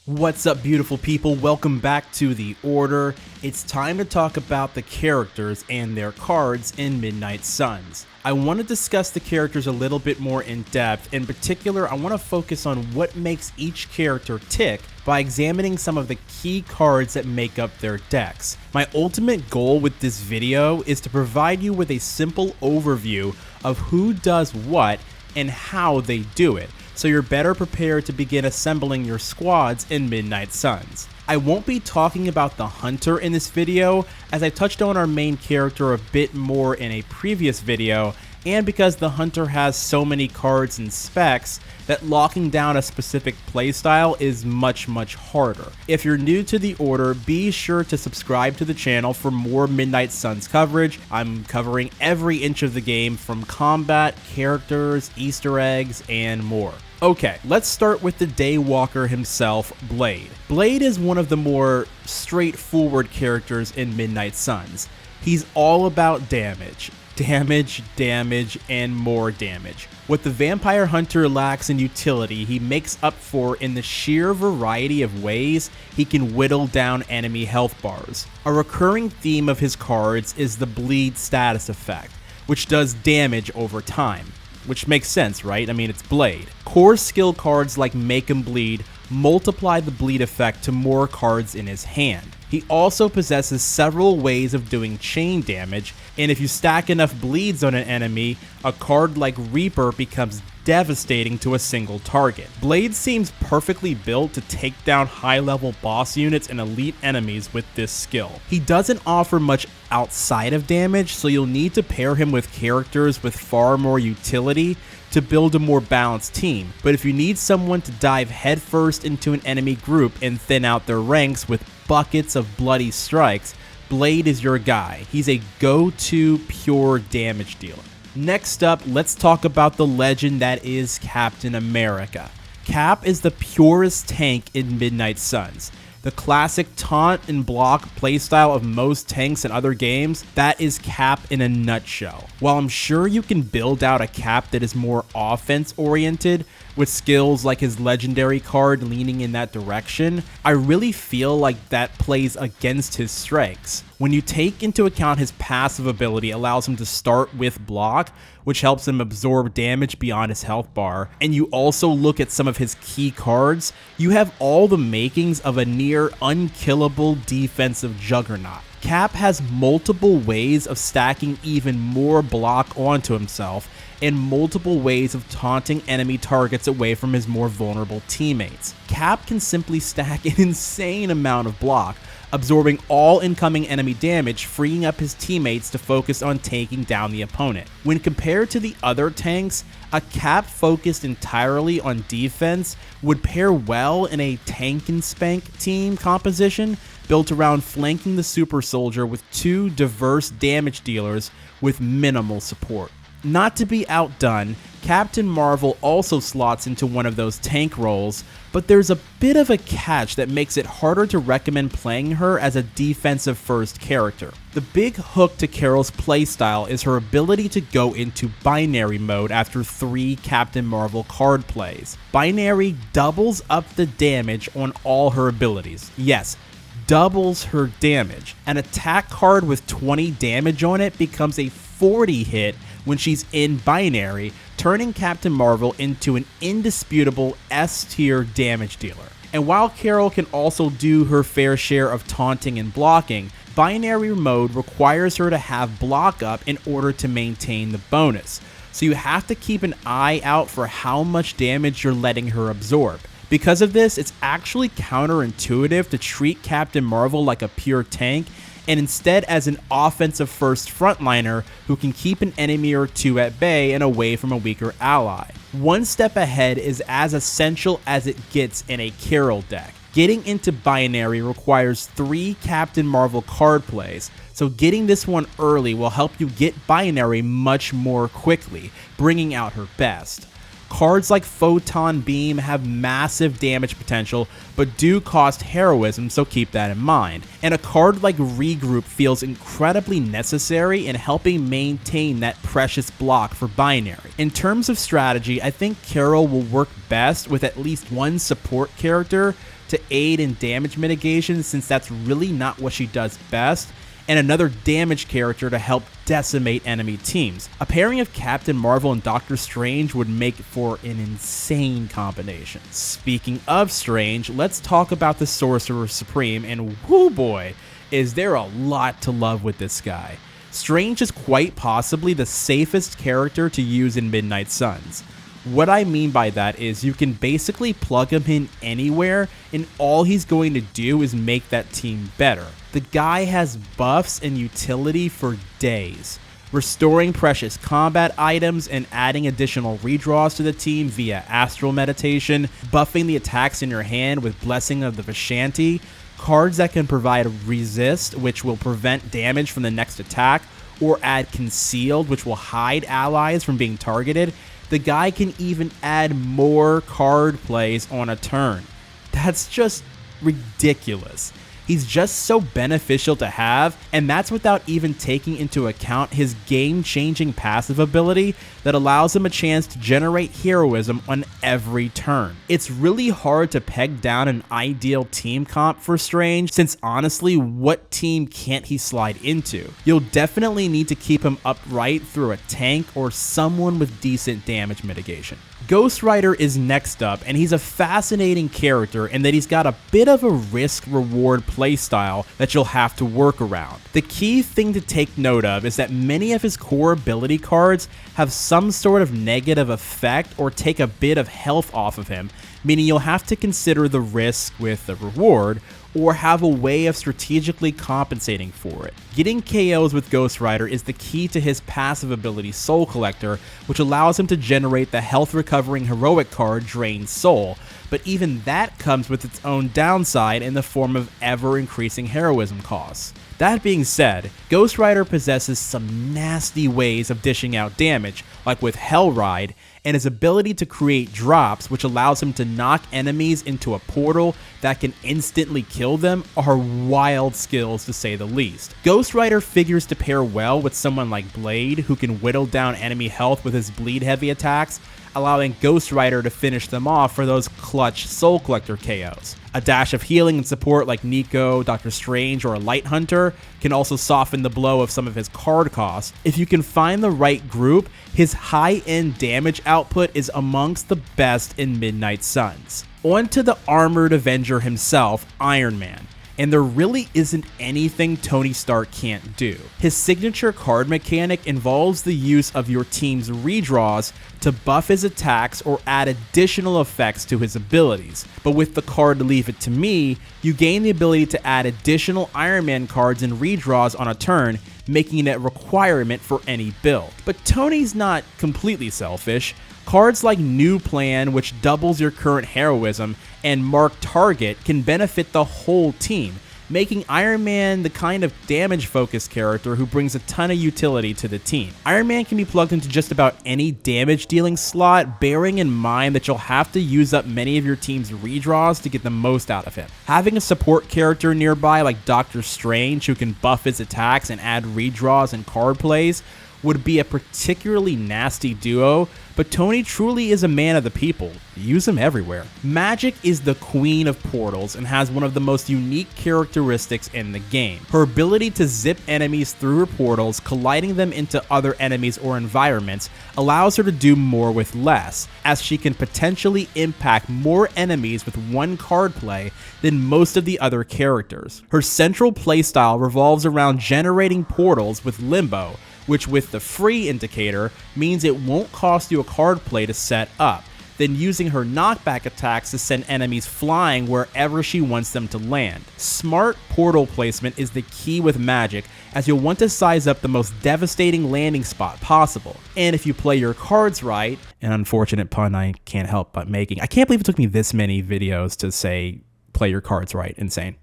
What's up, beautiful people? Welcome back to The Order. It's time to talk about the characters and their cards in Midnight Suns. I want to discuss the characters a little bit more in depth. In particular, I want to focus on what makes each character tick by examining some of the key cards that make up their decks. My ultimate goal with this video is to provide you with a simple overview of who does what and how they do it, so you're better prepared to begin assembling your squads in Midnight Suns. I won't be talking about the Hunter in this video, as I touched on our main character a bit more in a previous video, and because the Hunter has so many cards and specs that locking down a specific playstyle is much harder. If you're new to the Order, be sure to subscribe to the channel for more Midnight Suns coverage. I'm covering every inch of the game, from combat, characters, Easter eggs, and more. Okay, let's start with the Daywalker himself, Blade. Blade is one of the more straightforward characters in Midnight Suns. He's all about damage. Damage, and more damage. What the Vampire Hunter lacks in utility, he makes up for in the sheer variety of ways he can whittle down enemy health bars. A recurring theme of his cards is the bleed status effect, which does damage over time. Which makes sense, right? I mean, it's Blade. Core skill cards like Make 'em Bleed multiply the bleed effect to more cards in his hand. He also possesses several ways of doing chain damage, and if you stack enough bleeds on an enemy, a card like Reaper becomes devastating to a single target. Blade seems perfectly built to take down high-level boss units and elite enemies with this skill. He doesn't offer much outside of damage, so you'll need to pair him with characters with far more utility to build a more balanced team. But if you need someone to dive headfirst into an enemy group and thin out their ranks with buckets of bloody strikes, Blade is your guy. He's a go-to pure damage dealer. Next up, let's talk about the legend that is Captain America. Cap is the purest tank in Midnight Suns. The classic taunt and block playstyle of most tanks in other games, that is Cap in a nutshell. While I'm sure you can build out a Cap that is more offense oriented, with skills like his legendary card leaning in that direction, I really feel like that plays against his strengths. When you take into account his passive ability allows him to start with block, which helps him absorb damage beyond his health bar, and you also look at some of his key cards, you have all the makings of a near unkillable defensive juggernaut. Cap has multiple ways of stacking even more block onto himself, and multiple ways of taunting enemy targets away from his more vulnerable teammates. Cap can simply stack an insane amount of block, absorbing all incoming enemy damage, freeing up his teammates to focus on taking down the opponent. When compared to the other tanks, a Cap focused entirely on defense would pair well in a tank and spank team composition built around flanking the super soldier with two diverse damage dealers with minimal support. Not to be outdone, Captain Marvel also slots into one of those tank roles, but there's a bit of a catch that makes it harder to recommend playing her as a defensive first character. The big hook to Carol's playstyle is her ability to go into binary mode after 3 Captain Marvel card plays. Binary doubles up the damage on all her abilities. Yes, doubles her damage. An attack card with 20 damage on it becomes a 40 hit when she's in binary, turning Captain Marvel into an indisputable S-tier damage dealer. And while Carol can also do her fair share of taunting and blocking, binary mode requires her to have block up in order to maintain the bonus. So you have to keep an eye out for how much damage you're letting her absorb. Because of this, it's actually counterintuitive to treat Captain Marvel like a pure tank, and instead as an offensive first frontliner who can keep an enemy or two at bay and away from a weaker ally. One step ahead is as essential as it gets in a Carol deck. Getting into binary requires 3 Captain Marvel card plays, so getting this one early will help you get binary much more quickly, bringing out her best. Cards like Photon Beam have massive damage potential, but do cost heroism, so keep that in mind. And a card like Regroup feels incredibly necessary in helping maintain that precious block for binary. In terms of strategy, I think Carol will work best with at least one support character to aid in damage mitigation, since that's really not what she does best, and another damage character to help decimate enemy teams. A pairing of Captain Marvel and Doctor Strange would make for an insane combination. Speaking of Strange, let's talk about the Sorcerer Supreme, and whoo boy, is there a lot to love with this guy. Strange is quite possibly the safest character to use in Midnight Suns. What I mean by that is you can basically plug him in anywhere, and all he's going to do is make that team better. The guy has buffs and utility for days, restoring precious combat items and adding additional redraws to the team via Astral Meditation, buffing the attacks in your hand with Blessing of the Vishanti, cards that can provide Resist, which will prevent damage from the next attack, or add Concealed, which will hide allies from being targeted. The guy can even add more card plays on a turn. That's just ridiculous. He's just so beneficial to have, and that's without even taking into account his game-changing passive ability that allows him a chance to generate heroism on every turn. It's really hard to peg down an ideal team comp for Strange, since honestly, what team can't he slide into? You'll definitely need to keep him upright through a tank or someone with decent damage mitigation. Ghost Rider is next up, and he's a fascinating character in that he's got a bit of a risk-reward playstyle that you'll have to work around. The key thing to take note of is that many of his core ability cards have some sort of negative effect or take a bit of health off of him, meaning you'll have to consider the risk with the reward, or have a way of strategically compensating for it. Getting KOs with Ghost Rider is the key to his passive ability Soul Collector, which allows him to generate the health recovering heroic card Drained Soul, but even that comes with its own downside in the form of ever increasing heroism costs. That being said, Ghost Rider possesses some nasty ways of dishing out damage, like with Hell Ride, and his ability to create drops, which allows him to knock enemies into a portal that can instantly kill them, are wild skills to say the least. Ghost Rider figures to pair well with someone like Blade, who can whittle down enemy health with his bleed heavy attacks, allowing Ghost Rider to finish them off for those clutch Soul Collector KOs. A dash of healing and support like Nico, Doctor Strange, or a Light Hunter can also soften the blow of some of his card costs. If you can find the right group, his high-end damage output is amongst the best in Midnight Suns. On to the armored Avenger himself, Iron Man. And there really isn't anything Tony Stark can't do. His signature card mechanic involves the use of your team's redraws to buff his attacks or add additional effects to his abilities. But with the card Leave It to Me, you gain the ability to add additional Iron Man cards and redraws on a turn, making it a requirement for any build. But Tony's not completely selfish. Cards like New Plan, which doubles your current heroism, and Mark Target can benefit the whole team, making Iron Man the kind of damage-focused character who brings a ton of utility to the team. Iron Man can be plugged into just about any damage-dealing slot, bearing in mind that you'll have to use up many of your team's redraws to get the most out of him. Having a support character nearby like Doctor Strange, who can buff his attacks and add redraws and card plays, would be a particularly nasty duo, but Tony truly is a man of the people. Use him everywhere. Magik is the queen of portals and has one of the most unique characteristics in the game. Her ability to zip enemies through her portals, colliding them into other enemies or environments, allows her to do more with less, as she can potentially impact more enemies with one card play than most of the other characters. Her central playstyle revolves around generating portals with Limbo, which with the free indicator means it won't cost you a card play to set up, then using her knockback attacks to send enemies flying wherever she wants them to land. Smart portal placement is the key with Magik, as you'll want to size up the most devastating landing spot possible. And if you play your cards right, an unfortunate pun I can't help but making, I can't believe it took me this many videos to say play your cards right, insane.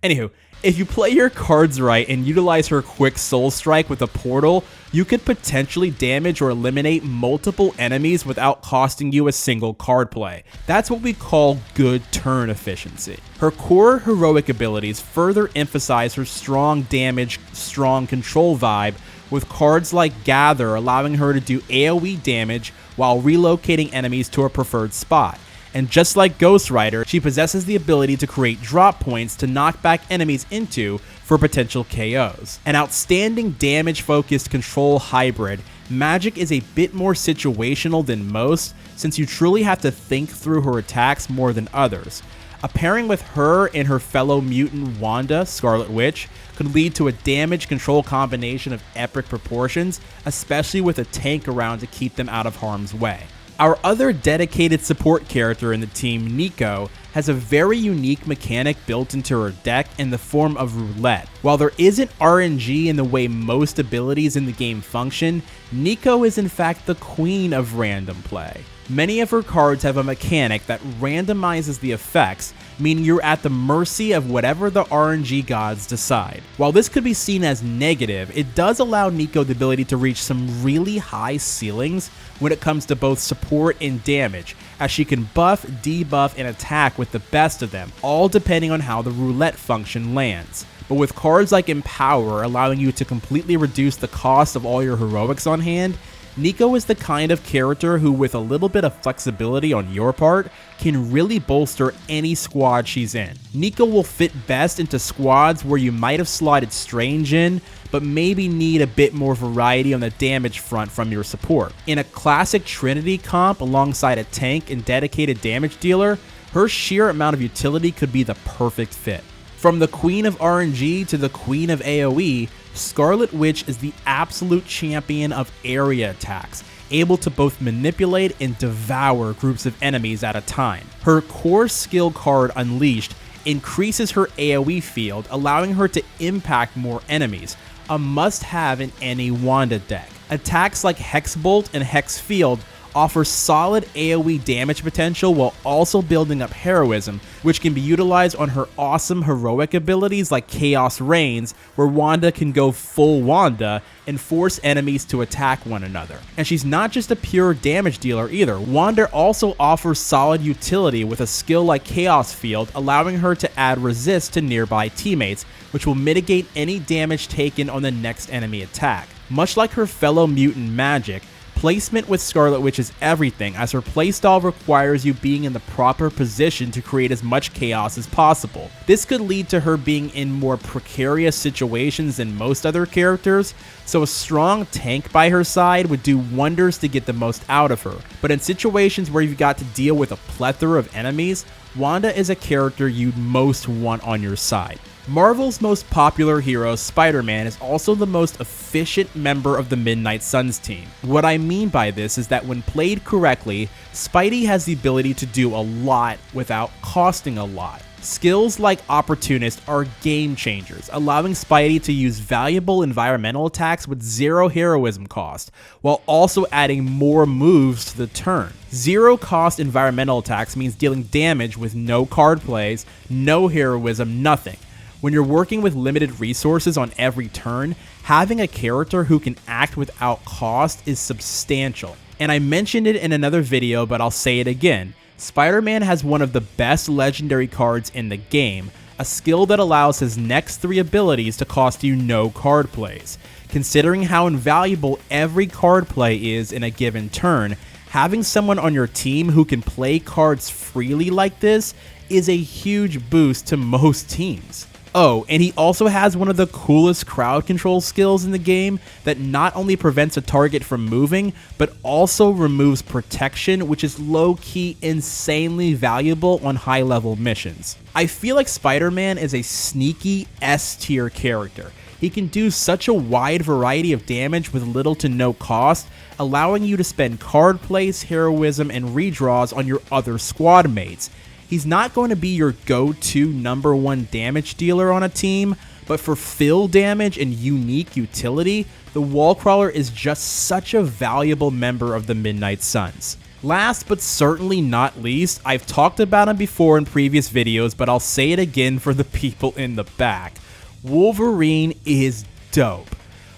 Anywho, if you play your cards right and utilize her quick soul strike with a portal, you could potentially damage or eliminate multiple enemies without costing you a single card play. That's what we call good turn efficiency. Her core heroic abilities further emphasize her strong damage, strong control vibe, with cards like Gather allowing her to do AoE damage while relocating enemies to a preferred spot. And just like Ghost Rider, she possesses the ability to create drop points to knock back enemies into for potential KOs. An outstanding damage-focused control hybrid, Magik is a bit more situational than most, since you truly have to think through her attacks more than others. A pairing with her and her fellow mutant Wanda, Scarlet Witch, could lead to a damage control combination of epic proportions, especially with a tank around to keep them out of harm's way. Our other dedicated support character in the team, Nico, has a very unique mechanic built into her deck in the form of roulette. While there isn't RNG in the way most abilities in the game function, Nico is in fact the queen of random play. Many of her cards have a mechanic that randomizes the effects, meaning you're at the mercy of whatever the RNG gods decide. While this could be seen as negative, it does allow Nico the ability to reach some really high ceilings when it comes to both support and damage, as she can buff, debuff, and attack with the best of them, all depending on how the roulette function lands. But with cards like Empower allowing you to completely reduce the cost of all your heroics on hand, Nico is the kind of character who, with a little bit of flexibility on your part, can really bolster any squad she's in. Nico will fit best into squads where you might have slotted Strange in, but maybe need a bit more variety on the damage front from your support. In a classic Trinity comp alongside a tank and dedicated damage dealer, her sheer amount of utility could be the perfect fit. From the queen of RNG to the queen of AoE, Scarlet Witch is the absolute champion of area attacks, able to both manipulate and devour groups of enemies at a time. Her core skill card, Unleashed, increases her AoE field, allowing her to impact more enemies, a must-have in any Wanda deck. Attacks like Hexbolt and Hex Field offer solid AoE damage potential while also building up heroism, which can be utilized on her awesome heroic abilities like Chaos Reigns, where Wanda can go full Wanda and force enemies to attack one another. And she's not just a pure damage dealer either. Wanda also offers solid utility with a skill like Chaos Field, allowing her to add resist to nearby teammates, which will mitigate any damage taken on the next enemy attack. Much like her fellow mutant Magik, placement with Scarlet Witch is everything, as her playstyle requires you being in the proper position to create as much chaos as possible. This could lead to her being in more precarious situations than most other characters, so a strong tank by her side would do wonders to get the most out of her. But in situations where you've got to deal with a plethora of enemies, Wanda is a character you'd most want on your side. Marvel's most popular hero, Spider-Man, is also the most efficient member of the Midnight Suns team. What I mean by this is that when played correctly, Spidey has the ability to do a lot without costing a lot. Skills like Opportunist are game changers, allowing Spidey to use valuable environmental attacks with zero heroism cost, while also adding more moves to the turn. Zero cost environmental attacks means dealing damage with no card plays, no heroism, nothing. When you're working with limited resources on every turn, having a character who can act without cost is substantial. And I mentioned it in another video, but I'll say it again. Spider-Man has one of the best legendary cards in the game, a skill that allows his next 3 abilities to cost you no card plays. Considering how invaluable every card play is in a given turn, having someone on your team who can play cards freely like this is a huge boost to most teams. Oh, and he also has one of the coolest crowd control skills in the game that not only prevents a target from moving, but also removes protection, which is low-key insanely valuable on high-level missions. I feel like Spider-Man is a sneaky S-tier character. He can do such a wide variety of damage with little to no cost, allowing you to spend card plays, heroism, and redraws on your other squad mates. He's not going to be your go-to number 1 damage dealer on a team, but for fill damage and unique utility, the Wallcrawler is just such a valuable member of the Midnight Suns. Last but certainly not least, I've talked about him before in previous videos, but I'll say it again for the people in the back. Wolverine is dope.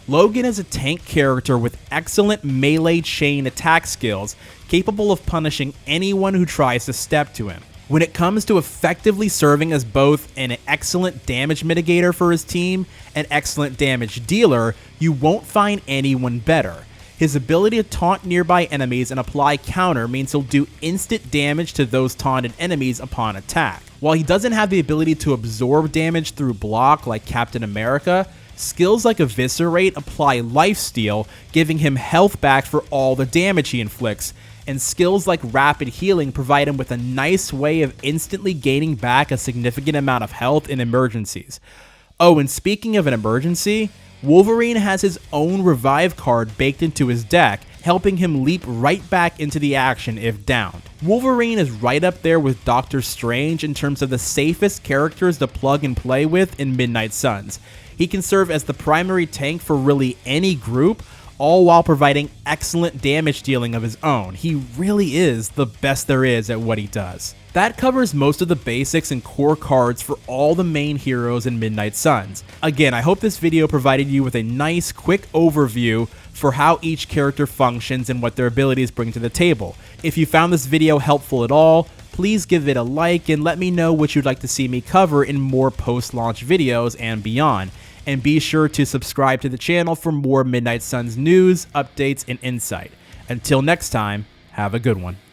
Logan is a tank character with excellent melee chain attack skills, capable of punishing anyone who tries to step to him. When it comes to effectively serving as both an excellent damage mitigator for his team and excellent damage dealer, you won't find anyone better. His ability to taunt nearby enemies and apply counter means he'll do instant damage to those taunted enemies upon attack. While he doesn't have the ability to absorb damage through block like Captain America, skills like Eviscerate apply lifesteal, giving him health back for all the damage he inflicts, and skills like Rapid Healing provide him with a nice way of instantly gaining back a significant amount of health in emergencies. Oh, and speaking of an emergency, Wolverine has his own revive card baked into his deck, helping him leap right back into the action if downed. Wolverine is right up there with Doctor Strange in terms of the safest characters to plug and play with in Midnight Suns. He can serve as the primary tank for really any group, all while providing excellent damage dealing of his own. He really is the best there is at what he does. That covers most of the basics and core cards for all the main heroes in Midnight Suns. Again, I hope this video provided you with a nice quick overview for how each character functions and what their abilities bring to the table. If you found this video helpful at all, please give it a like and let me know what you'd like to see me cover in more post-launch videos and beyond. And be sure to subscribe to the channel for more Midnight Suns news, updates, and insight. Until next time, have a good one.